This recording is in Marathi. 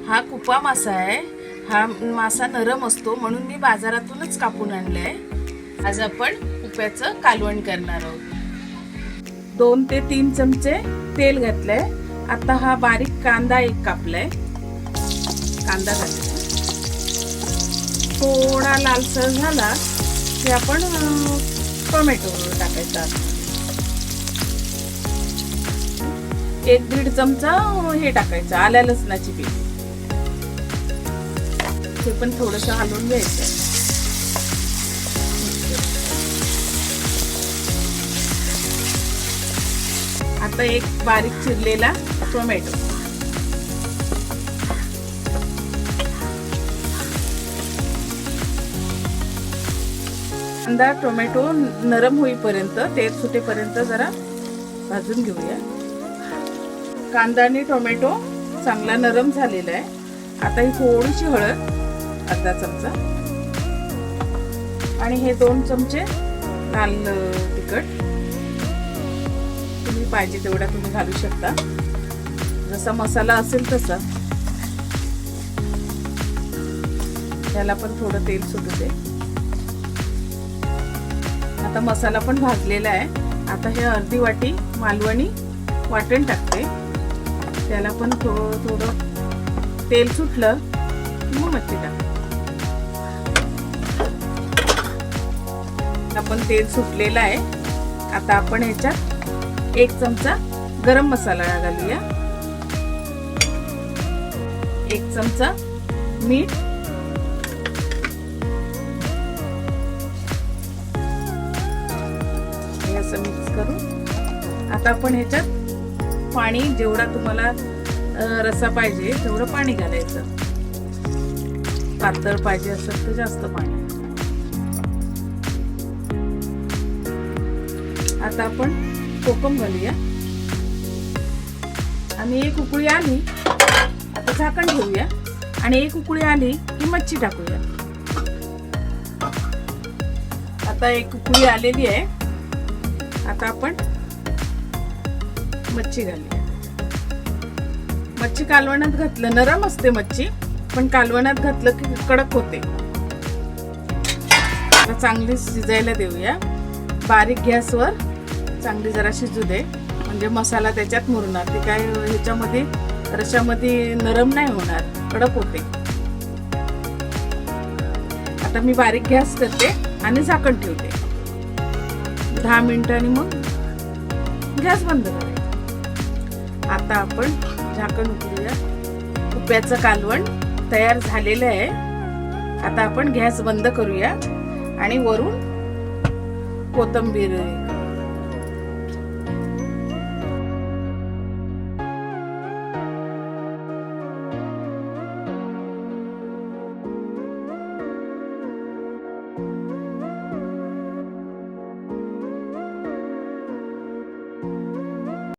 हा कुपा मासा आहे। हा मासा नरम असतो म्हणून मी बाजारातूनच कापून आणलाय। आज आपण कुप्याचं कालवण करणार आहोत। 2 ते 3 चमचे तेल घातलंय। आता हा बारीक कांदा एक कापलाय। कांदा घालायचा, थोडा लालसर झाला की आपण टोमॅटो टाकायचा। 1-1.5 चमचा हे टाकायचं आल्या लसणाची पेस्ट। हे पण थोडंसं हलवून घ्यायचं। आता एक बारीक चिरलेला टोमॅटो, कांदा टोमॅटो नरम होईपर्यंत, तेल सुटेपर्यंत जरा भाजून घेऊया। कांदा आणि टोमॅटो चांगला नरम झालेला आहे। आता ही थोडीशी हळद, अर्धा चमचा, आणि हे 2 चमचे लाल तिखट। तुम्ही पाहिजे तेवढा तुम्ही घालू शकता, जसा मसाला असेल तसा। त्याला पण थोडं तेल सुटू दे। आता मसाला पण भाजलेला आहे। आता हे अर्धी वाटी मालवणी वाटण टाकते। त्याला पण थोडं तेल सुटलं मग मच्छी टाक। आपण तेल सुटलेलं आहे। आता आपण ह्याच्यात 1 चमचा गरम मसाला घालूया, 1 चमचा मीठ, असं मिक्स करू। आता आपण ह्याच्यात पाणी, जेवढा तुम्हाला रस्सा पाहिजे तेवढं पाणी घालायचं। पातळ पाहिजे असेल तर जास्त पाणी। आता आपण कोकम घालूया आणि एक उकळी आली, आता झाकण ठेवूया आणि एक उकळी आली की मच्छी टाकूया। आता एक उकळी आलेली आहे। आता आपण मच्छी घालूया। मच्छी कालवणात घातलं, नरम असते मच्छी, पण कालवणात घातलं की कडक होते। आता चांगली शिजायला देऊया। बारीक गॅसवर चांगली जरा शिजू दे, म्हणजे मसाला त्याच्यात मुरणार। ते काय ह्याच्यामध्ये रश्श्यामध्ये नरम नाही होणार, कडक होते। आता मी बारीक गॅस करते आणि झाकण ठेवते 10 मिनिटांनी, मग गॅस बंद करायचा। आता आपण झाकण उघडूया। कुप्याचं कालवण तयार झालेलं आहे। आता आपण गॅस बंद करूया आणि वरून कोथिंबीर